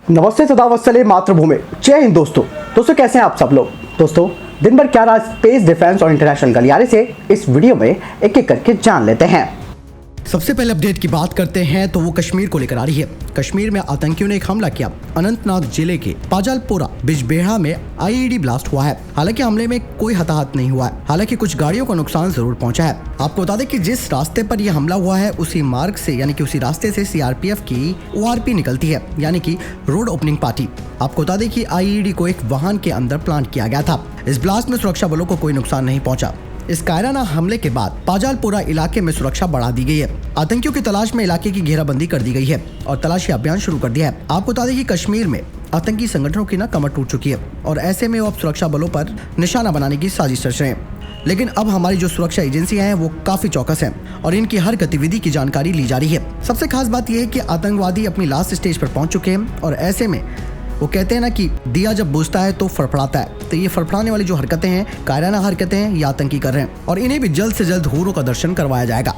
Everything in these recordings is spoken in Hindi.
नमस्ते, सदावत्सले मातृभूमि, जय हिंद दोस्तों कैसे हैं आप सब लोग। दोस्तों दिन भर क्या रहा स्पेस, डिफेंस और इंटरनेशनल गलियारे से इस वीडियो में एक एक करके जान लेते हैं। सबसे पहले अपडेट की बात करते हैं तो वो कश्मीर को लेकर आ रही है। कश्मीर में आतंकियों ने एक हमला किया। अनंतनाग जिले के पाजालपोरा बिजबेहरा में आईईडी ब्लास्ट हुआ है। हालांकि हमले में कोई हताहत नहीं हुआ है। हालांकि कुछ गाड़ियों को नुकसान जरूर पहुंचा है। आपको बता दें कि जिस रास्ते पर यह हमला हुआ है उसी मार्ग से यानी कि उसी रास्ते से सीआरपीएफ की ओआरपी निकलती है, यानी कि रोड ओपनिंग पार्टी। आपको बता दें कि आईईडी को एक वाहन के अंदर प्लांट किया गया था। इस ब्लास्ट में सुरक्षा बलों को कोई नुकसान नहीं पहुंचा। इस कायराना हमले के बाद पाजालपोरा इलाके में सुरक्षा बढ़ा दी गई है। आतंकियों की तलाश में इलाके की घेराबंदी कर दी गई है और तलाशी अभियान शुरू कर दिया है। आपको बता दें कि कश्मीर में आतंकी संगठनों की कमर टूट चुकी है और ऐसे में वो अब सुरक्षा बलों पर निशाना बनाने की साजिश रच रहे हैं। लेकिन अब हमारी जो सुरक्षा एजेंसियां हैं वो काफी चौकस हैं और इनकी हर गतिविधि की जानकारी ली जा रही है। सबसे खास बात यह है कि आतंकवादी अपनी लास्ट स्टेज पर पहुंच चुके हैं और ऐसे में वो कहते हैं ना कि दिया जब बुझता है तो फड़फड़ाता है। तो ये फड़फड़ाने वाली जो हरकतें हैं, कायराना हरकतें हैं, ये आतंकी कर रहे हैं और इन्हें भी जल्द से जल्द हूरों का दर्शन करवाया जाएगा।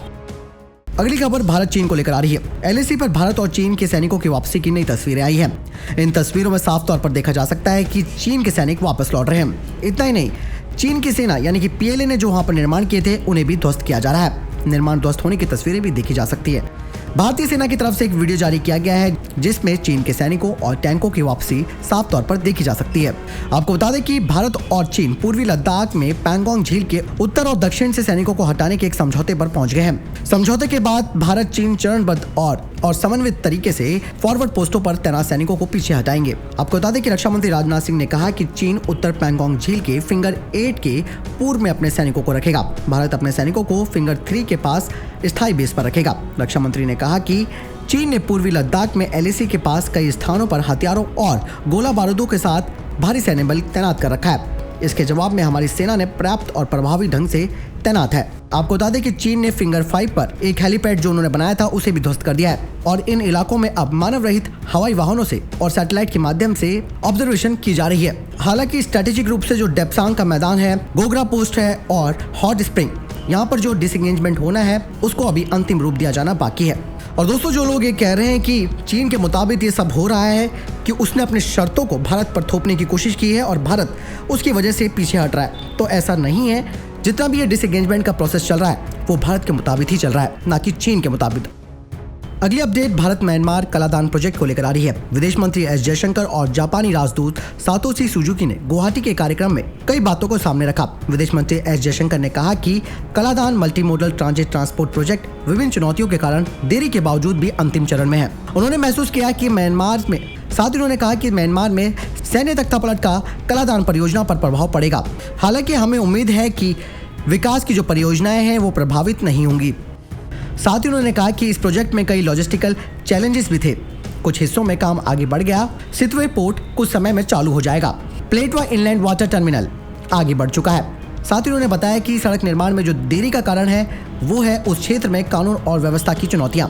अगली खबर भारत चीन को लेकर आ रही है। एलएसी पर भारत और चीन के सैनिकों की वापसी की नई तस्वीरें आई हैं। इन तस्वीरों में साफ तौर पर देखा जा सकता है कि चीन के सैनिक वापस लौट रहे हैं। इतना ही नहीं, चीन की सेना यानी कि पीएलए ने जो वहां पर निर्माण किए थे उन्हें भी ध्वस्त किया जा रहा है। निर्माण ध्वस्त होने की तस्वीरें भी देखी जा सकती है। भारतीय सेना की तरफ से एक वीडियो जारी किया गया है जिसमें चीन के सैनिकों और टैंकों की वापसी साफ तौर पर देखी जा सकती है। आपको बता दें कि भारत और चीन पूर्वी लद्दाख में पैंगोंग झील के उत्तर और दक्षिण से सैनिकों को हटाने के एक समझौते पर पहुंच गए हैं। समझौते के बाद भारत चीन चरणबद्ध और समन्वित तरीके से फॉरवर्ड पोस्टों पर तैनात सैनिकों को पीछे हटाएंगे। आपको बता दें कि रक्षा मंत्री राजनाथ सिंह ने कहा कि चीन उत्तर पैंगोंग झील के फिंगर 8 के पूर्व में अपने सैनिकों को रखेगा। भारत अपने सैनिकों को फिंगर 3 के पास स्थायी बेस पर रखेगा। रक्षा मंत्री ने कहा कि चीन ने पूर्वी लद्दाख में एलएसी के पास कई स्थानों पर हथियारों और गोला बारूदों के साथ भारी सैन्य बल तैनात कर रखा है। इसके जवाब में हमारी सेना ने पर्याप्त और प्रभावी ढंग से तैनात है। आपको बता दें कि चीन ने फिंगर 5 पर एक हेलीपैड जो उन्होंने बनाया था उसे भी ध्वस्त कर दिया है और इन इलाकों में अब मानव रहित हवाई वाहनों से और सैटेलाइट के माध्यम से ऑब्जर्वेशन की जा रही है। हालांकि स्ट्रेटेजिक रूप से जो डेप्सांग का मैदान है, गोगरा पोस्ट है और हॉट स्प्रिंग, यहाँ पर जो डिसएंगेजमेंट होना है उसको अभी अंतिम रूप दिया जाना बाकी है। और दोस्तों जो लोग ये कह रहे हैं कि चीन के मुताबिक ये सब हो रहा है कि उसने अपनी शर्तों को भारत पर थोपने की कोशिश की है और भारत उसकी वजह से पीछे हट रहा है, तो ऐसा नहीं है। जितना भी ये डिसएंगेजमेंट का प्रोसेस चल रहा है वो भारत के मुताबिक ही चल रहा है, ना कि चीन के मुताबिक। अगली update Bharat Myanmar Kaladan project को लेकर आ रही है। विदेश मंत्री एस जयशंकर और जापानी राजदूत सातोशी सुजुकी ने गुवाहाटी के कार्यक्रम में कई बातों को सामने रखा। विदेश मंत्री एस जयशंकर ने कहा कि Kaladan multimodal transit transport project विभिन्न चुनौतियों के कारण देरी के बावजूद भी अंतिम चरण में है। उन्होंने महसूस किया कि म्यांमार में साथ ही उन्होंने कहा कि म्यांमार में सैन्य तख्तापलट का कलादान परियोजना पर प्रभाव पड़ेगा। हालांकि हमें उम्मीद है कि विकास की जो परियोजनाएं हैं वो प्रभावित नहीं होंगी। साथ ही उन्होंने कहा कि इस प्रोजेक्ट में कई लॉजिस्टिकल चैलेंजेस भी थे। कुछ हिस्सों में काम आगे बढ़ गया। सितवे पोर्ट कुछ समय में चालू हो जाएगा। प्लेटवा इनलैंड वाटर टर्मिनल आगे बढ़ चुका है। साथ ही उन्होंने बताया कि सड़क निर्माण में जो देरी का कारण है वो है उस क्षेत्र में कानून और व्यवस्था की चुनौतियां।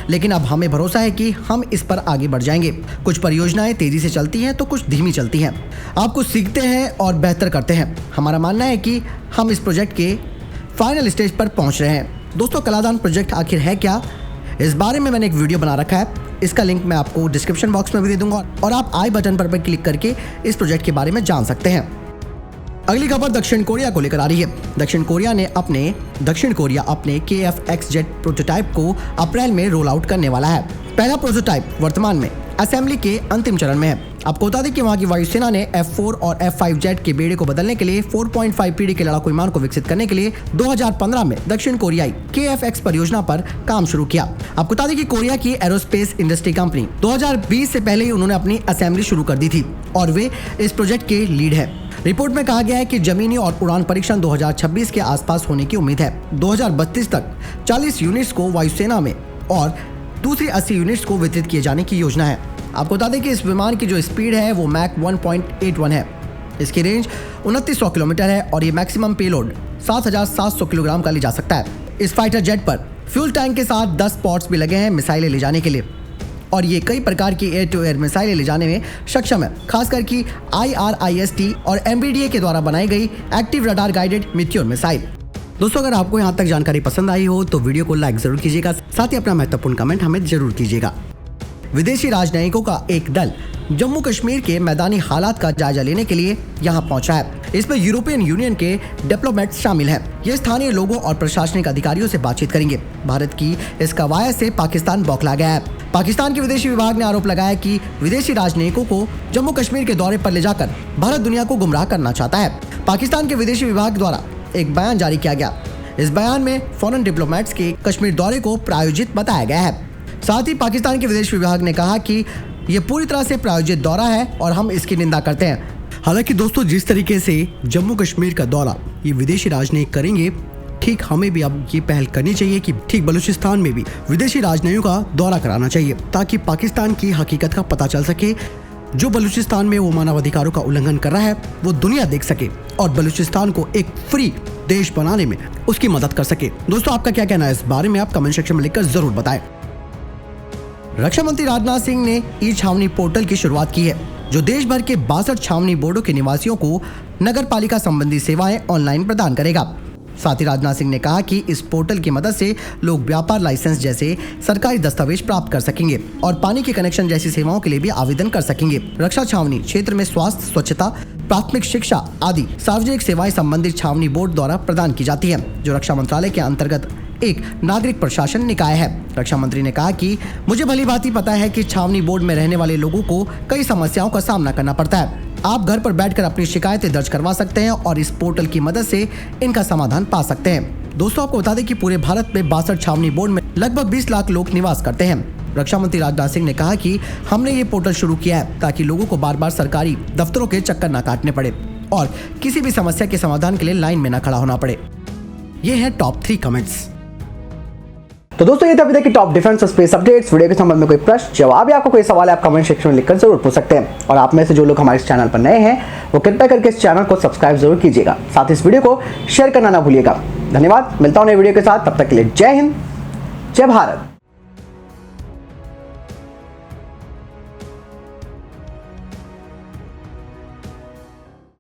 लेकिन अब हमें भरोसा है कि हम इस पर आगे बढ़ जाएंगे। कुछ परियोजनाएं तेजी से चलती हैं तो कुछ धीमी चलती हैं। आप कुछ सीखते हैं और बेहतर करते हैं। हमारा मानना है कि हम इस प्रोजेक्ट के फाइनल स्टेज पर पहुंच रहे हैं। दोस्तों कलादान प्रोजेक्ट आखिर है क्या, इस बारे में मैंने एक वीडियो बना रखा है। इसका लिंक मैं आपको डिस्क्रिप्शन बॉक्स में भी दे दूंगा और आप आई बटन पर क्लिक करके इस प्रोजेक्ट के बारे में जान सकते हैं। अगली खबर दक्षिण कोरिया को लेकर आ रही है। दक्षिण कोरिया अपने KF-X जेट प्रोटोटाइप को अप्रैल में रोल आउट करने वाला है। पहला प्रोटोटाइप वर्तमान में असेंबली के अंतिम चरण में है। आपको बता दें कि वहां की वायुसेना ने F4 और F5 जेट के बेड़े को बदलने के लिए 4.5 पीढ़ी के लड़ाकू विमान को विकसित करने के लिए 2015 में दक्षिण कोरियाई KF-X परियोजना पर काम शुरू किया। आपको बता दें कि कोरिया की एरोस्पेस इंडस्ट्री कंपनी 2020 से पहले ही उन्होंने अपनी असेंबली शुरू कर दी थी और वे इस प्रोजेक्ट के लीड है। रिपोर्ट में कहा गया है कि जमीनी और उड़ान परीक्षण 2026 के आसपास होने की उम्मीद है। 2032 तक 40 यूनिट्स को वायुसेना में और दूसरी 80 यूनिट्स को वितरित किए जाने की योजना है। आपको बता दें कि इस विमान की जो स्पीड है वो मैक 1.81 है। इसकी रेंज 2900 किलोमीटर है और ये मैक्सिमम पेलोड 7700 किलोग्राम का ले जा सकता है। इस फाइटर जेट पर फ्यूल टैंक के साथ 10 स्पॉट्स भी लगे हैं मिसाइलें ले जाने के लिए और ये कई प्रकार की एयर टू एयर मिसाइलें ले जाने में सक्षम है, खासकर कि IRIS-T और MBDA के द्वारा बनाई गई एक्टिव रडार गाइडेड मिथियोर मिसाइल। दोस्तों अगर आपको यहाँ तक जानकारी पसंद आई हो तो वीडियो को लाइक जरूर कीजिएगा, साथ ही अपना महत्वपूर्ण कमेंट हमें जरूर कीजिएगा। विदेशी राजनयिकों का एक दल जम्मू कश्मीर के मैदानी हालात का जायजा लेने के लिए यहाँ पहुंचा है। इसमें यूरोपियन यूनियन के डिप्लोमेट्स शामिल हैं। ये स्थानीय लोगों और प्रशासनिक अधिकारियों से बातचीत करेंगे। भारत की इस कवायद से पाकिस्तान बौखला गया है। पाकिस्तान के विदेशी विभाग ने आरोप लगाया कि विदेशी राजनयिकों को जम्मू कश्मीर के दौरे पर ले जाकर भारत दुनिया को गुमराह करना चाहता है। पाकिस्तान के विदेशी विभाग द्वारा एक बयान जारी किया गया। इस बयान में फॉरेन डिप्लोमेट्स के कश्मीर दौरे को प्रायोजित बताया गया है। साथ ही पाकिस्तान के विदेश विभाग ने कहा कि ये पूरी तरह से प्रायोजित दौरा है और हम इसकी निंदा करते हैं। हालांकि दोस्तों जिस तरीके से जम्मू कश्मीर का दौरा ये विदेशी राजनयिक करेंगे, ठीक हमें भी अब ये पहल करनी चाहिए कि ठीक बलूचिस्तान में भी विदेशी राजनयिकों का दौरा कराना चाहिए, ताकि पाकिस्तान की हकीकत का पता चल सके। जो बलूचिस्तान में वो मानवाधिकारों का उल्लंघन कर रहा है वो दुनिया देख सके और बलूचिस्तान को एक फ्री देश बनाने में उसकी मदद कर सके। दोस्तों आपका क्या कहना है इस बारे में, आप कमेंट सेक्शन में लिखकर जरूर बताएं। रक्षा मंत्री राजनाथ सिंह ने ई छावनी पोर्टल की शुरुआत की है, जो देश भर के 62 छावनी बोर्डों के निवासियों को नगर पालिका संबंधी सेवाएं ऑनलाइन प्रदान करेगा। साथ ही राजनाथ सिंह ने कहा कि इस पोर्टल की मदद से लोग व्यापार लाइसेंस जैसे सरकारी दस्तावेज प्राप्त कर सकेंगे और पानी के कनेक्शन जैसी सेवाओं के लिए भी आवेदन कर सकेंगे। रक्षा छावनी क्षेत्र में स्वास्थ्य, स्वच्छता, प्राथमिक शिक्षा आदि सार्वजनिक सेवाएं संबंधित छावनी बोर्ड द्वारा प्रदान की जाती है, जो रक्षा मंत्रालय के अंतर्गत एक नागरिक प्रशासन निकाय है। रक्षा मंत्री ने कहा कि मुझे भली भांति पता है कि छावनी बोर्ड में रहने वाले लोगों को कई समस्याओं का सामना करना पड़ता है। आप घर पर बैठकर अपनी शिकायतें दर्ज करवा सकते हैं और इस पोर्टल की मदद से इनका समाधान पा सकते हैं। दोस्तों आपको बता दें कि पूरे भारत में 62 छावनी बोर्ड में लगभग 20 लाख लोग निवास करते हैं। रक्षा मंत्री राजनाथ सिंह ने कहा कि हमने ये पोर्टल शुरू किया है ताकि लोगों को बार बार सरकारी दफ्तरों के चक्कर न काटने पड़े और किसी भी समस्या के समाधान के लिए लाइन में न खड़ा होना पड़े। ये है टॉप 3 कमेंट्स। तो दोस्तों ये थे अभी तक की टॉप डिफेंस और स्पेस अपडेट्स। वीडियो के संबंध में कोई प्रश्न, जवाब या आपको कोई सवाल है, आप कमेंट सेक्शन में लिखकर जरूर पूछ सकते हैं। और आप में से जो लोग हमारे इस चैनल पर नए हैं वो कृपया करके इस चैनल को सब्सक्राइब जरूर कीजिएगा, साथ ही इस वीडियो को शेयर करना ना भूलिएगा। धन्यवाद, मिलता हूं नए वीडियो के साथ, तब तक के लिए जय हिंद, जय भारत।